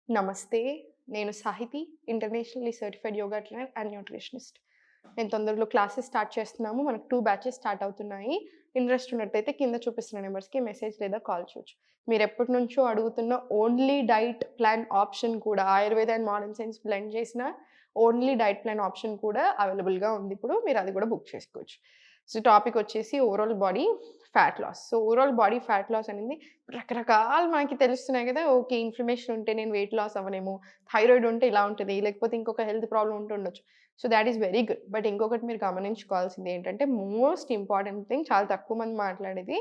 నమస్తే. నేను Sahiti, internationally certified yoga trainer and nutritionist. నేను తొందరలో క్లాసెస్ స్టార్ట్ చేస్తున్నాము. మనకు 2 బ్యాచెస్ స్టార్ట్ అవుతున్నాయి. ఇంట్రెస్ట్ ఉన్నట్టయితే కింద చూపిస్తున్న నంబర్స్‌కి మెసేజ్ లేదా కాల్ చేయొచ్చు. మీరెప్పటినుంచో అడుగుతున్న ఓన్లీ డైట్ ప్లాన్ ఆప్షన్ కూడా Ayurveda and modern science blend చేసిన ఓన్లీ డైట్ ప్లాన్ ఆప్షన్ కూడా అవైలబుల్‌గా ఉంది ఇప్పుడు. మీరు అది కూడా బుక్ చేసుకోవచ్చు. సో, టాపిక్ వచ్చేసి overall body fat loss. So, overall body fat loss అనేది రకరకాలు మనకి తెలుస్తున్నాయి గదా! ఓకే. ఇన్‌ఫ్లమేషన్ ఉంటే నేను వెయిట్ లాస్ అవ్వనేమో, థైరాయిడ్ ఉంటే ఇలా ఉంటది, లేకపోతే ఇంకొక హెల్త్ ప్రాబ్లమ్ ఉంటే ఉండొచ్చు. So, thought is very good. But ఇంకొకటి మీరు గమనించుకోవాల్సింది ఏంటంటే, మోస్ట్ ఇంపార్టెంట్ థింగ్ చాలా తక్కువ మంది మాట్లాడేది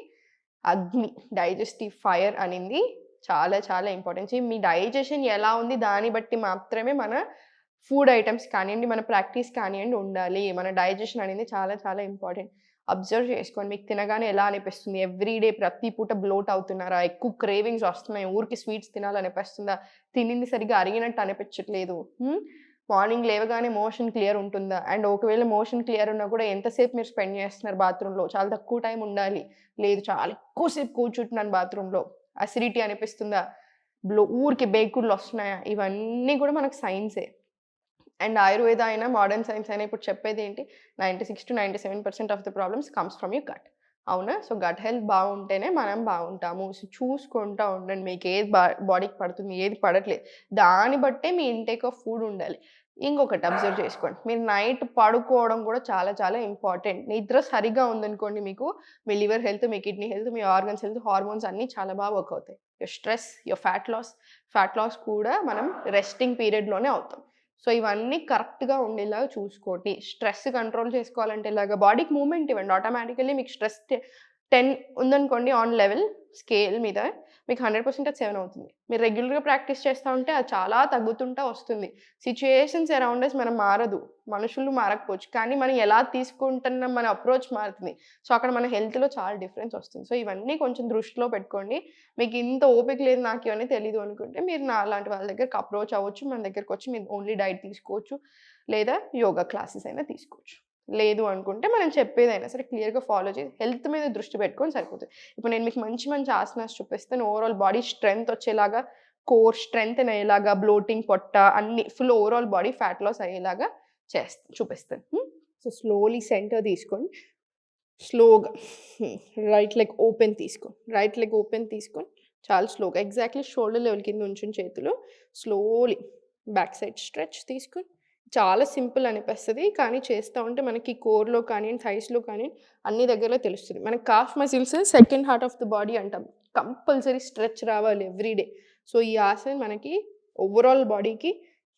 అగ్ని, డైజెస్టివ్ ఫైర్ అనింది చాలా చాలా ఇంపార్టెంట్. మీ డైజెషన్ ఎలా ఉంది దాన్ని బట్టి మాత్రమే మన ఫుడ్ ఐటెమ్స్ కానియండి, మన ప్రాక్టీస్ కానియండి ఉండాలి. మన డైజెషన్ అనేది చాలా చాలా ఇంపార్టెంట్. అబ్జర్వ్ చేసుకోండి. మీకు తినగానే ఎలా అనిపిస్తుంది? ఎవ్రీ డే ప్రతి పూట బ్లోట్ అవుతున్నారా? ఎక్కువ క్రేవింగ్స్ వస్తున్నాయి. ఊరికే స్వీట్స్ తినాలనిపిస్తుందా? తినింది సరిగ్గా అరిగినట్టు అనిపించట్లేదు. మార్నింగ్ లేవగానే మోషన్ క్లియర్ ఉంటుందా? అండ్ ఒకవేళ మోషన్ క్లియర్ ఉన్నా కూడా ఎంతసేపు మీరు స్పెండ్ చేస్తున్నారు బాత్రూమ్‌లో? చాలా తక్కువ టైం ఉండాలి. లేదు చాలా ఎక్కువ సేపు కూర్చుంటున్నాను బాత్రూమ్‌లో. అసిడిటీ అనిపిస్తుందా? ఊరికే బేకుడ్లొస్తున్నాయా? ఇవన్నీ కూడా మనకు సైన్సే. అండ్ ఆయుర్వేద అయినా, మోడర్న్ సైన్స్ అయినా ఇప్పుడు చెప్పేదేంటి 96-97% of the problems comes from your gut. అవునా? సో, గట్ హెల్త్ బావుంటేనే మనం బావుంటాము. సో, చూసుకుంటా ఉండండి. మీకేది బాడీకి పడుతుంది, ఏది పడట్లేదు. దాన్ని బట్టే మీ ఇంటేక్ ఆఫ్ ఫుడ్ ఉండాలి. ఇంకొకటి అబ్జర్వ్ చేసుకోండి. మీరు నైట్ పడుకోవడం కూడా చాలా చాలా ఇంపార్టెంట్. నిద్ర సరిగ్గా ఉందనుకోండి మీకు, మీ లివర్ హెల్త్, మీ కిడ్నీ హెల్త్, మీ ఆర్గన్స్ హెల్త్, హార్మోన్స్ అన్నీ చాలా బాగా వర్క్ అవుతాయి. Your stress, your fat loss కూడా మనం రెస్టింగ్ పీరియడ్‌లోనే అవుతాం. సో, ఇవన్నీ కరెక్ట్‌గా ఉండేలాగా చూసుకోండి. స్ట్రెస్ కంట్రోల్ చేసుకోవాలంటే ఎలాగా బాడీకి మూవ్‌మెంట్ ఇవ్వండి. ఆటోమేటికల్లీ మీకు స్ట్రెస్ 10 ఉందనుకోండి ఆన్ లెవెల్ స్కేల్ మీద మీకు 100% అది 7 అవుతుంది. మీరు రెగ్యులర్‌గా ప్రాక్టీస్ చేస్తా ఉంటే అది చాలా తగ్గుతుంటా వస్తుంది. సిట్యుయేషన్స్ అరౌండ్ అస్ మనం మారదు. మనుషులు మారకపోవచ్చు. కానీ మనం ఎలా తీసుకుంటున్నాం మన అప్రోచ్ మారుతుంది. సో, అక్కడ మన హెల్త్‌లో చాలా డిఫరెన్స్ వస్తుంది. సో, ఇవన్నీ కొంచెం దృష్టిలో పెట్టుకోండి. మీకు ఇంత ఓపిక లేదు నాకు ఇవన్నీ తెలీదు అనుకుంటే మీరు నాలాంటి వాళ్ళ దగ్గరికి అప్రోచ్ అవ్వచ్చు. మన దగ్గరకొచ్చి మీరు ఓన్లీ డైట్ తీసుకోవచ్చు. లేదా యోగా క్లాసెస్ అయినా తీసుకోవచ్చు. లేదు అనుకుంటే మనం చెప్పేదైనా సరే క్లియర్‌గా ఫాలో చేసి హెల్త్ మీద దృష్టి పెట్టుకొని సరిపోతది. ఇప్పుడు నేను మీకు మంచి మంచి ఆసనాస్ చూపిస్తాను. ఓవరాల్ బాడీ స్ట్రెంగ్త్ వచ్చేలాగా, కోర్ స్ట్రెంగ్తెన్ అయ్యేలాగా, బ్లోటింగ్, పొట్ట అన్నీ full overall body fat loss అయ్యేలాగా చూపిస్తాను. సో, స్లోలీ సెంటర్ తీసుకొని స్లోగా రైట్ లెగ్ ఓపెన్ తీసుకోండి. రైట్ లెగ్ ఓపెన్ తీసుకొని చాలా స్లోగా ఎగ్జాక్ట్‌లీ షోల్డర్ లెవెల్ కింద ఉంచండి చేతులు. స్లోలీ బ్యాక్ సైడ్ స్ట్రెచ్ తీసుకొని చాలా సింపుల్ అనిపిస్తది. కానీ చేస్తా ఉంటే మనకి కోర్‌లో కానియండి, థైస్‌లో కానియండి అన్ని దగ్గరలో తెలుస్తది. మనకి calf muscles second heart of the body అంటాం. కంపల్సరీ స్ట్రెచ్ రావాలి ఎవ్రీ డే. సో, ఈ ఆసనం మనకి ఓవరాల్ బాడీకి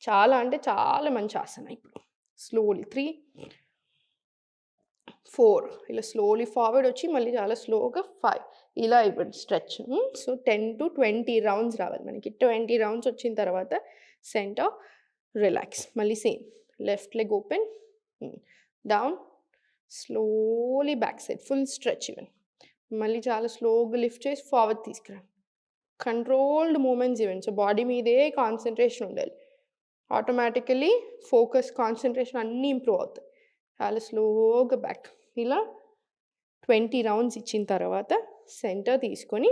చాలా అంటే చాలా మంచి ఆసన ఇప్పుడు. స్లోలీ 3, 4 ఇలా స్లోలీ ఫార్వర్డ్ వచ్చి మళ్ళీ చాలా స్లోగా 5 ఇలా ఇవ్వండి స్ట్రెచ్. సో, 10-20 రౌండ్స్ రావాలి మనకి. 20 రౌండ్స్ వచ్చిన తర్వాత సెంటర్ రిలాక్స్. మళ్ళీ same left leg open, down, slowly back side full stretch ఇవ్వండి. మళ్ళీ చాలా స్లోగా లిఫ్ట్ చేసి ఫార్వర్డ్ తీసుకురండి. కంట్రోల్డ్ మూవ్‌మెంట్స్ ఇవ్వండి. సో, బాడీ మీదే కాన్సంట్రేషన్ ఉండాలి. ఆటోమేటికల్లీ ఫోకస్, కాన్సంట్రేషన్ అన్నీ ఇంప్రూవ్ అవుతాయి. చాలా స్లోగా బ్యాక్. ఇలా 20 రౌండ్స్ ఇచ్చిన తర్వాత సెంటర్ తీసుకొని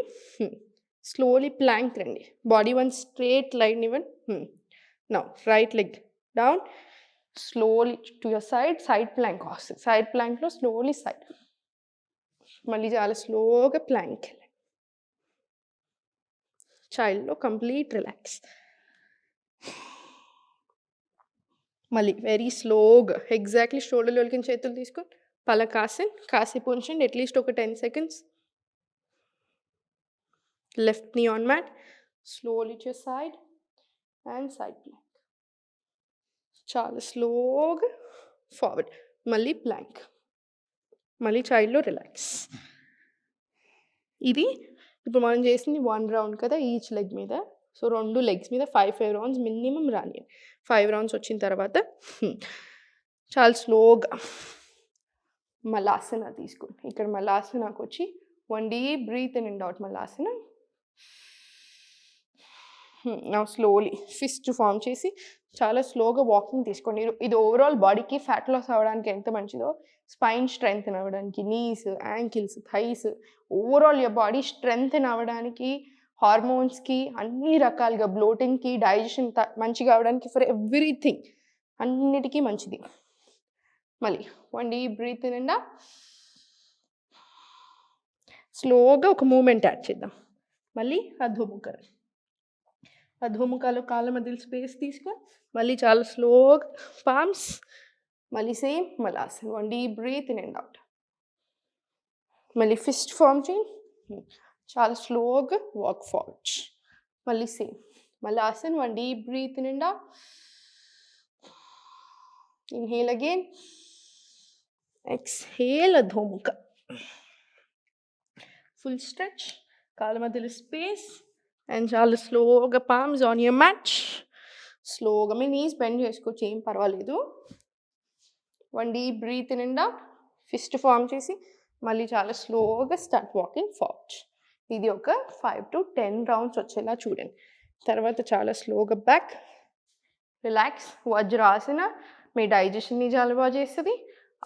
స్లోలీ ప్లాంక్ రండి. బాడీ వన్ స్ట్రెయిట్ లైన్ ఇవ్వండి. Now right leg down, slowly to your side plank వస్తది. సైడ్ ప్లాంక్‌లో స్లోలీ సైడ్. మళ్ళీ చాలా స్లోగా ప్లాంక్. చైల్డ్‌లో కంప్లీట్ రిలాక్స్. మళ్ళీ వెరీ స్లోగా ఎగ్జాక్ట్‌లీ షోల్డర్ లెవెల్ కింద చేతులు తీసుకొని పలకాసన్ కాసేపు ఉంచండి. అట్‌లీస్ట్ ఒక 10 seconds. Left knee on mat. Slowly to side and side plank. చాలా స్లోగా ఫార్వర్డ్. మళ్ళీ ప్లాంక్. మళ్ళీ చైల్డ్‌లో రిలాక్స్. ఇది ఇప్పుడు మనం చేసింది 1 రౌండ్ కదా ఈచ్ లెగ్ మీద. సో, 2 లెగ్స్ మీద 5 రౌండ్స్ మినిమమ్ రానియండి. 5 రౌండ్స్ వచ్చిన తర్వాత చాలా స్లోగా మలాసన తీసుకోండి. ఇక్కడ మలాసనకొచ్చి 1 deep breath in and out మలాసన. నౌ స్లోలీ ఫిస్ట్ ఫార్మ్ చేసి చాలా స్లోగా వాకింగ్ తీసుకోండి. ఇది ఓవరాల్ బాడీకి ఫ్యాట్ లాస్ అవ్వడానికి ఎంత మంచిదో, స్పైన్ స్ట్రెంగ్తెన్ అవ్వడానికి, knees, ankles, thighs overall your body strengthen అవ్వడానికి హార్మోన్స్కి అన్ని రకాలుగా బ్లోటింగ్కి డైజెషన్ మంచిగా అవడానికి ఫర్ ఎవ్రీథింగ్ అన్నిటికీ మంచిది. మళ్ళీ 1 డీప్ బ్రీత్ నిండా స్లోగా ఒక మూమెంట్ యాడ్ చేద్దాం. మళ్ళీ అధోముఖాలు. అధోముఖాలు కాళ్ళ మధ్యలో స్పేస్ తీసుకొని మళ్ళీ చాలా స్లోగా పామ్స్. మళ్ళీ సేమ్ మలాసన్ 1 deep breath in and out. మళ్ళీ ఫిస్ట్ ఫార్మ్ చేయండి. చాలా స్లోగా వాక్ ఫార్వర్డ్. మళ్ళీ సేమ్ మలాసన్ 1 deep breath in and out. Inhale again. Exhale అధోముఖ. Full stretch. కాళ్ళ మధ్యలో స్పేస్ అండ్ చాలా స్లోగా పామ్స్ ఆన్ యువర్ మ్యాట్. స్లోగా మీ నీస్ బెండ్ చేసుకోవచ్చు, ఏం పర్వాలేదు. 1 deep breath in and out. Fist form చేసి మళ్ళీ చాలా స్లోగా స్టార్ట్ వాకింగ్ ఫార్వర్డ్. ఇది ఒక 5 to 10 రౌండ్స్ వచ్చేలా చూడండి. తర్వాత చాలా స్లోగా బ్యాక్ రిలాక్స్. వజ్రాసన మీ డైజెషన్ని చాలా బాగా చేస్తుంది.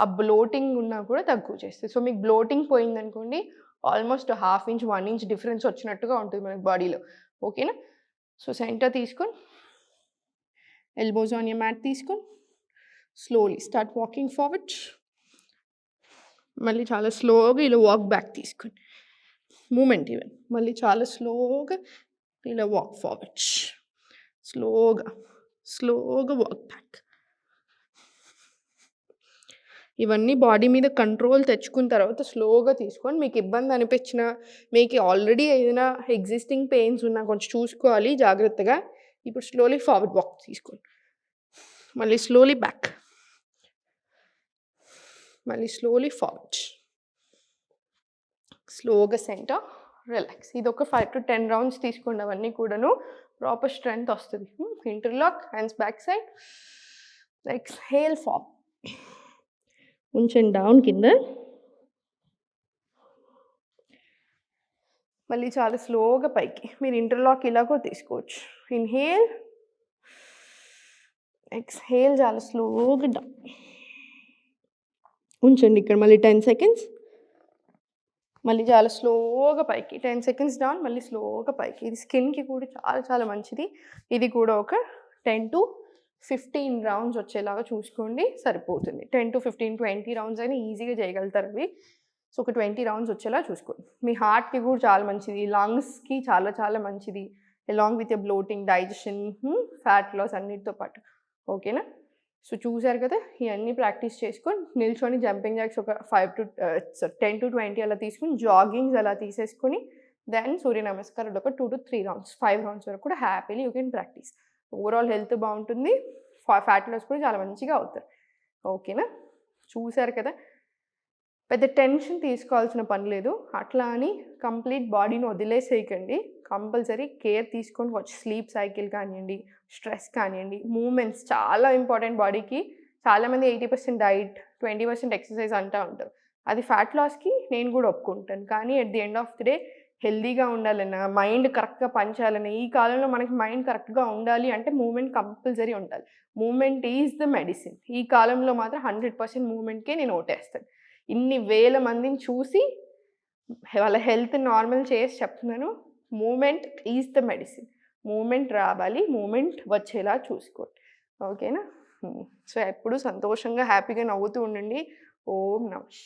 ఆ బ్లోటింగ్ ఉన్నా కూడా తక్కువ చేస్తుంది. సో మీకు బ్లోటింగ్ పోయిందనుకోండి, ఆల్మోస్ట్ 1/2 ఇంచ్ 1 ఇంచ్ డిఫరెన్స్ వచ్చినట్టుగా ఉంటుంది మనకి బాడీలో. ఓకేనా? సో సెంటర్ తీసుకొని ఎల్బోస్ ఆన్ యర్ మ్యాట్ తీసుకొని స్లోలీ స్టార్ట్ వాకింగ్ ఫార్వర్డ్. మళ్ళీ చాలా స్లోగా ఇలా వాక్ బ్యాక్ తీసుకొని మూమెంట్ ఈవెన్ మళ్ళీ చాలా స్లోగా ఇలా వాక్ ఫార్వర్డ్. స్లోగా వాక్ బ్యాక్. ఇవన్నీ బాడీ మీద కంట్రోల్ తెచ్చుకున్న తర్వాత స్లోగా తీసుకొని, మీకు ఇబ్బంది అనిపించినా, మీకు ఆల్రెడీ ఏదైనా ఎగ్జిస్టింగ్ పెయిన్స్ ఉన్నా కొంచెం చూసుకోవాలి జాగ్రత్తగా. ఇప్పుడు స్లోలీ ఫార్వర్డ్ వాక్ తీసుకోండి. మళ్ళీ స్లోలీ బ్యాక్. మళ్ళీ స్లోలీ ఫార్వర్డ్. స్లోగా సెంటర్ రిలాక్స్. ఇది ఒక 5 to 10 రౌండ్స్ తీసుకోండి. అవన్నీ కూడాను ప్రాపర్ స్ట్రెంగ్త్ వస్తుంది. Interlock, hands back side. Exhale form. ఉంచండి డౌన్ కింద. మళ్ళీ చాలా స్లోగా పైకి. మీరు ఇంటర్లాక్ ఇలా కూడా తీసుకోవచ్చు. ఇన్హేల్, ఎక్స్హేల్, చాలా స్లోగా డౌన్. ఉంచండి ఇక్కడ మళ్ళీ 10 seconds. మళ్ళీ చాలా స్లోగా పైకి 10 seconds డౌన్, మళ్ళీ స్లోగా పైకి. ఇది స్కిన్కి కూడా చాలా చాలా మంచిది. ఇది కూడా ఒక 10 to 15 రౌండ్స్ వచ్చేలాగా చూసుకోండి, సరిపోతుంది. 10 to 15, 20 రౌండ్స్ అయినా ఈజీగా చేయగలుగుతారు అవి. సో ఒక 20 రౌండ్స్ వచ్చేలా చూసుకోండి. మీ హార్ట్కి కూడా చాలా మంచిది, లంగ్స్కి చాలా చాలా మంచిది, along with bloating, digestion, fat loss అన్నిటితో పాటు. ఓకేనా? సో చూసారు కదా, ఇవన్నీ ప్రాక్టీస్ చేసుకొని నిల్చొని జంపింగ్ జాక్స్ ఒక 10 to 20 అలా తీసుకుని, జాగింగ్స్ అలా తీసేసుకొని, దెన్ సూర్య నమస్కారాలు ఒక 2 to 3 రౌండ్స్, 5 రౌండ్స్ వరకు కూడా happily you can practice. Overall health బాగుంటుంది, ఫ్యాట్ లాస్ కూడా చాలా మంచిగా అవుతారు. ఓకేనా? చూసారు కదా, పెద్ద టెన్షన్ తీసుకోవాల్సిన పని లేదు. అట్లా అని కంప్లీట్ బాడీని వదిలేసేయకండి. కంపల్సరీ కేర్ తీసుకొని వచ్చి స్లీప్ సైకిల్ కానివ్వండి, స్ట్రెస్ కానివ్వండి, మూమెంట్స్ చాలా ఇంపార్టెంట్ బాడీకి. చాలామంది 80% డైట్, 20% ఎక్సర్సైజ్ అంటూ ఉంటారు. అది ఫ్యాట్ లాస్కి నేను కూడా ఒప్పుకుంటాను. కానీ at the end of the day హెల్దీగా ఉండాలన్నా, మైండ్ కరెక్ట్గా పనిచేయాలన్నా, ఈ కాలంలో మనకి మైండ్ కరెక్ట్గా ఉండాలి అంటే మూమెంట్ కంపల్సరీ ఉండాలి. Movement is the medicine. ఈ కాలంలో మాత్రం 100% మూమెంట్కే నేను ఓటేస్తాను. ఇన్ని వేల మందిని చూసి వాళ్ళ హెల్త్ నార్మల్ చేసి చెప్తున్నాను. Movement is the medicine. Movement రావాలి, మూమెంట్ వచ్చేలా చూసుకోండి. ఓకేనా? సో ఎప్పుడు సంతోషంగా హ్యాపీగా నవ్వుతూ ఉండండి. ఓం నమః.